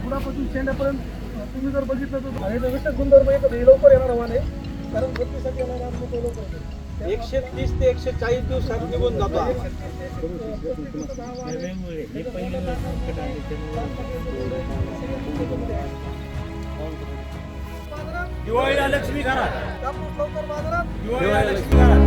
बुडापासून शेंड्यापर्यंत तुम्ही जर बघितलं तर हे विशेष गुणधर्म आहे हे लवकर येणार वाहन आहे, कारण भरतीसाठी येणार वाहन तो लवकर येतो. 130 ते 140 दिवसात निघून जातो. दिवाळीला लक्ष्मी घरात, लवकर बाजारात दिवाळीला लक्ष्मी घरात.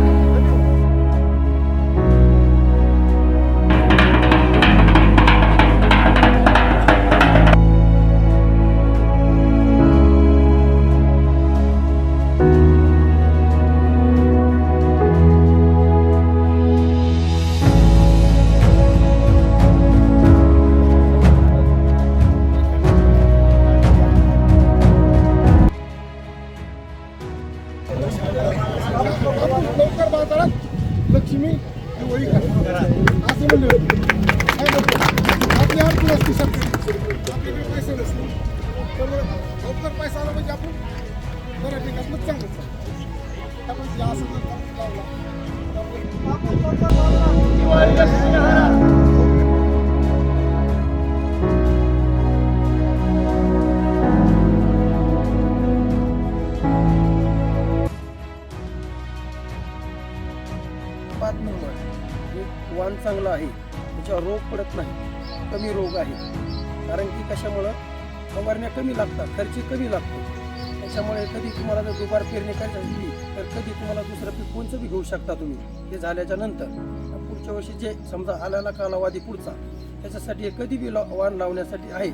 लवकर बाजारात लक्ष्मी दिवाळी करा असं म्हणलं होतं. आपली आरती असते सरकारी, आपल्याकडे पैसे नसते, त्यामुळे लवकर पैसा आला म्हणजे आपण बऱ्यापैकी आपलं चांगलं चालतं. त्यामुळे जास्त जर खर्च लावला दिवाळी लक्ष्मी घरात. वाण चांगलं आहे, त्याच्यावर रोग पडत नाही, कमी रोग आहे. कारण की कशामुळं फवारण्या कमी लागतात, खर्च कमी लागतो. त्याच्यामुळे कधी तुम्हाला जर दुबार पेरणी करायची असली तर कधी तुम्हाला दुसरं पीक कोणचं बी घेऊ शकता तुम्ही. ते झाल्याच्या नंतर पुढच्या वर्षी जे समजा आलेला कालावधी पुढचा त्याच्यासाठी कधी बी वाण लावण्यासाठी आहे.